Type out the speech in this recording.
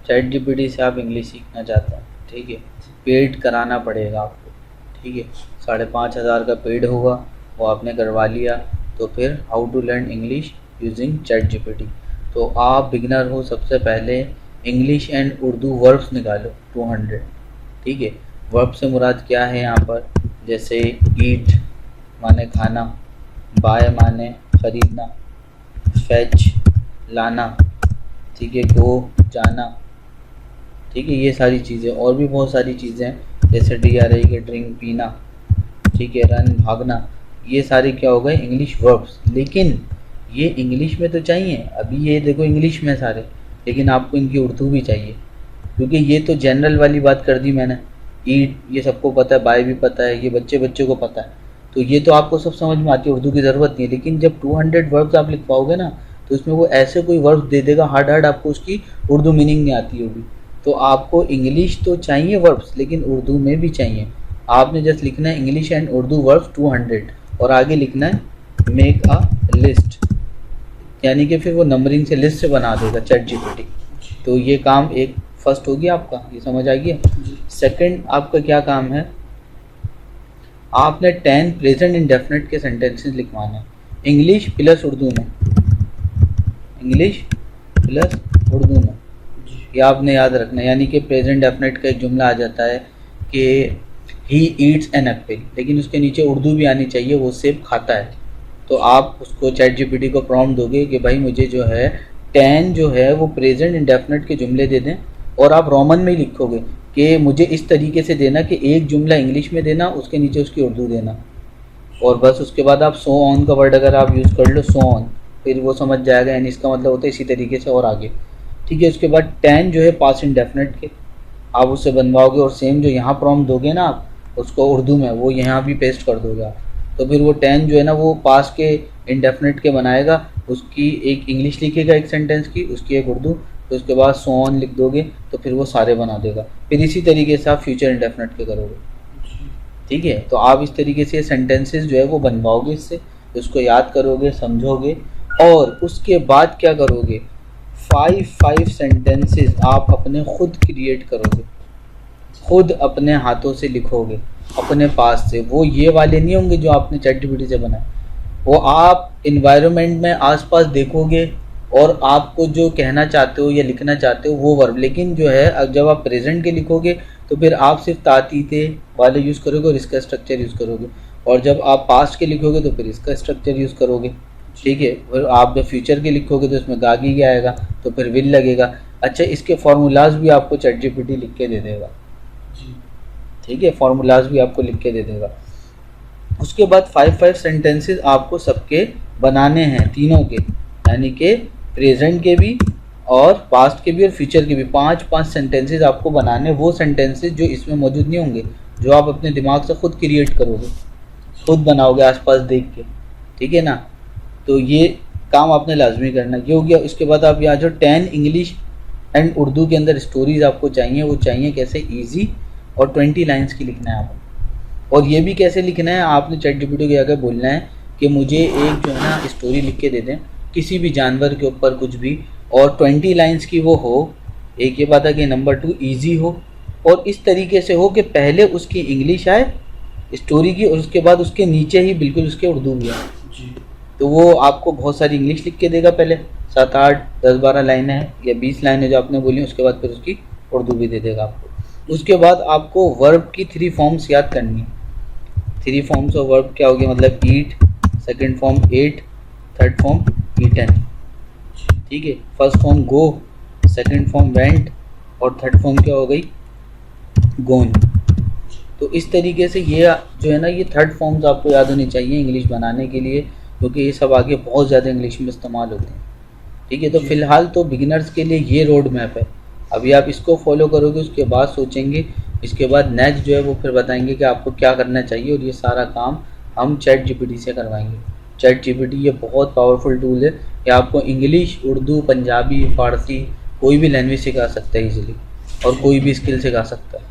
Chat GPT से आप English सीखना चाहते हैं, ठीक है, पेड कराना पड़ेगा आपको, ठीक है, 5,500 का पेड होगा, वो आपने करवा लिया तो फिर how to learn English using chat GPT. तो आप बिगनर हो, सबसे पहले इंग्लिश एंड उर्दू वर्ब्स निकालो 200, ठीक है। वर्ब से मुराद क्या है यहाँ पर, जैसे ईट माने खाना, बाय माने ख़रीदना, फैच लाना, ठीक है, गो जाना, ठीक है, ये सारी चीज़ें और भी बहुत सारी चीज़ें हैं जैसे DRI के ड्रिंक पीना, ठीक है, रन भागना, ये सारे क्या हो गए इंग्लिश वर्ब्स। लेकिन ये इंग्लिश में तो चाहिए, अभी ये देखो इंग्लिश में सारे, लेकिन आपको इनकी उर्दू भी चाहिए, क्योंकि ये तो जनरल वाली बात कर दी मैंने, ईट ये सबको पता है, बाय भी पता है, ये बच्चे को पता है, तो ये तो आपको सब समझ में आती है, उर्दू की ज़रूरत नहीं है। लेकिन जब 200 वर्ब्स आप लिखवाओगे ना, तो उसमें वो ऐसे कोई वर्ब्स दे देगा हार्ड हार्ड, आपको उसकी उर्दू मीनिंग नहीं आती होगी। तो आपको इंग्लिश तो चाहिए वर्ब्स, लेकिन उर्दू में भी चाहिए। आपने जस्ट लिखना है इंग्लिश एंड उर्दू वर्ब्स 200 और आगे लिखना है मेक अ लिस्ट, यानी कि फिर वो नंबरिंग से लिस्ट बना देगा चैट जीपीटी। तो ये काम एक फर्स्ट हो गया आपका, ये समझ आ गया। सेकंड आपका क्या काम है, आपने 10 प्रेजेंट इंडेफिनिट के सेंटेंसेस लिखवाने हैं इंग्लिश प्लस उर्दू में, इंग्लिश प्लस उर्दू में, ये आपने याद रखना है। यानी कि प्रेजेंट डेफिनेट का एक जुमला आ जाता है कि ही ईट्स एन एप्पल, लेकिन उसके नीचे उर्दू भी आनी चाहिए, वो सेब खाता है। तो आप उसको चैट जीपीटी को प्रॉम्प्ट दोगे कि भाई मुझे जो है 10 जो है वो प्रेजेंट इंडेफिनिट के जुमले दे दें, और आप रोमन में ही लिखोगे कि मुझे इस तरीके से देना कि एक जुमला इंग्लिश में देना, उसके नीचे उसकी उर्दू देना, और बस उसके बाद आप सो ऑन का वर्ड अगर आप यूज़ कर लो, सो ऑन, फिर वो समझ जाएगा, यानी इसका मतलब होता है इसी तरीके से और आगे, ठीक है। उसके बाद 10 जो है पास्ट इंडेफिनिट के आप उससे बनवाओगे, और सेम जो यहाँ प्रॉम्प्ट दोगे ना आप उसको उर्दू में, वो यहाँ भी पेस्ट कर दोगे आप। तो फिर वो 10 जो है ना वो पास्ट के इंडेफिनिट के बनाएगा, उसकी एक इंग्लिश लिखेगा एक सेंटेंस की, उसकी एक उर्दू, तो उसके बाद सो ऑन लिख दोगे तो फिर वो सारे बना देगा। फिर इसी तरीके से आप फ्यूचर इंडेफिनिट के करोगे, ठीक है। तो आप इस तरीके से सेंटेंसेस जो है वो बनवाओगे इससे, उसको याद करोगे, समझोगे, और उसके बाद क्या करोगे, 5 सेंटेंसेस आप अपने खुद क्रिएट करोगे, खुद अपने हाथों से लिखोगे अपने पास से। वो ये वाले नहीं होंगे जो आपने चैट जीपीटी से बनाए, वो आप इन्वायरमेंट में आसपास देखोगे और आपको जो कहना चाहते हो या लिखना चाहते हो वो वर्ब। लेकिन जो है अब जब आप प्रेजेंट के लिखोगे तो फिर आप सिर्फ तातीते वाले यूज़ करोगे और इसका स्ट्रक्चर यूज़ करोगे, और जब आप पास्ट के लिखोगे तो फिर इसका स्ट्रक्चर यूज़ करोगे, ठीक है। फिर आप जब फ्यूचर के लिखोगे तो इसमें गागी क्या आएगा, तो फिर विल लगेगा। अच्छा, इसके फार्मूलाज भी आपको चैट जीपीटी लिख के दे देगा, ठीक है, फार्मूलाज भी आपको लिख के दे देगा। उसके बाद 5 सेंटेंसेस आपको सबके बनाने हैं, तीनों के, यानी कि प्रेजेंट के भी और पास्ट के भी और फ्यूचर के भी 5 सेंटेंसेस आपको बनाने, वो सेंटेंसेस जो इसमें मौजूद नहीं होंगे, जो आप अपने दिमाग से खुद क्रिएट करोगे, खुद बनाओगे आसपास देख के, ठीक है ना। तो ये काम आपने लाजमी करना, ये हो गया। उसके बाद आप यहाँ जो 10 इंग्लिश एंड उर्दू के अंदर स्टोरीज आपको चाहिए, वो चाहिए कैसे, ईजी और 20 लाइन्स की लिखना है आपको। और ये भी कैसे लिखना है, आपने चैट जीपीटी को आकर बोलना है कि मुझे एक जो है ना स्टोरी लिख के दे दें किसी भी जानवर के ऊपर कुछ भी, और 20 लाइन्स की वो हो। एक ये बात है कि नंबर 2 ईजी हो, और इस तरीके से हो कि पहले उसकी इंग्लिश आए स्टोरी की, और उसके बाद उसके नीचे ही बिल्कुल उसके उर्दू भी आए। तो वो आपको बहुत सारी इंग्लिश लिख के देगा, पहले 7, 8, 10, 12 लाइनें हैं या 20 लाइनें जो आपने बोली, उसके बाद फिर उसकी उर्दू भी दे देगा आपको। उसके बाद आपको वर्ब की 3 फॉर्म्स याद करनी है। 3 फॉर्म्स ऑफ वर्ब क्या होगी, मतलब eat, second form ate, third form eaten, ठीक है। First form go, second form went, और थर्ड फॉर्म क्या हो गई, गोन। तो इस तरीके से ये जो है ना, ये थर्ड फॉर्म्स आपको याद होनी चाहिए इंग्लिश बनाने के लिए, क्योंकि ये सब आगे बहुत ज़्यादा इंग्लिश में इस्तेमाल होते हैं, ठीक है। तो फिलहाल तो बिगिनर्स के लिए ये रोड मैप है, अभी आप इसको फॉलो करोगे, उसके बाद सोचेंगे, इसके बाद नेक्स्ट जो है वो फिर बताएंगे कि आपको क्या करना चाहिए, और ये सारा काम हम चैट जीपीटी से करवाएंगे। चैट जीपीटी ये बहुत पावरफुल टूल है, ये आपको इंग्लिश, उर्दू, पंजाबी, फ़ारसी कोई भी लैंग्वेज सिखा सकता है ईजिली, और कोई भी स्किल सिखा सकता है।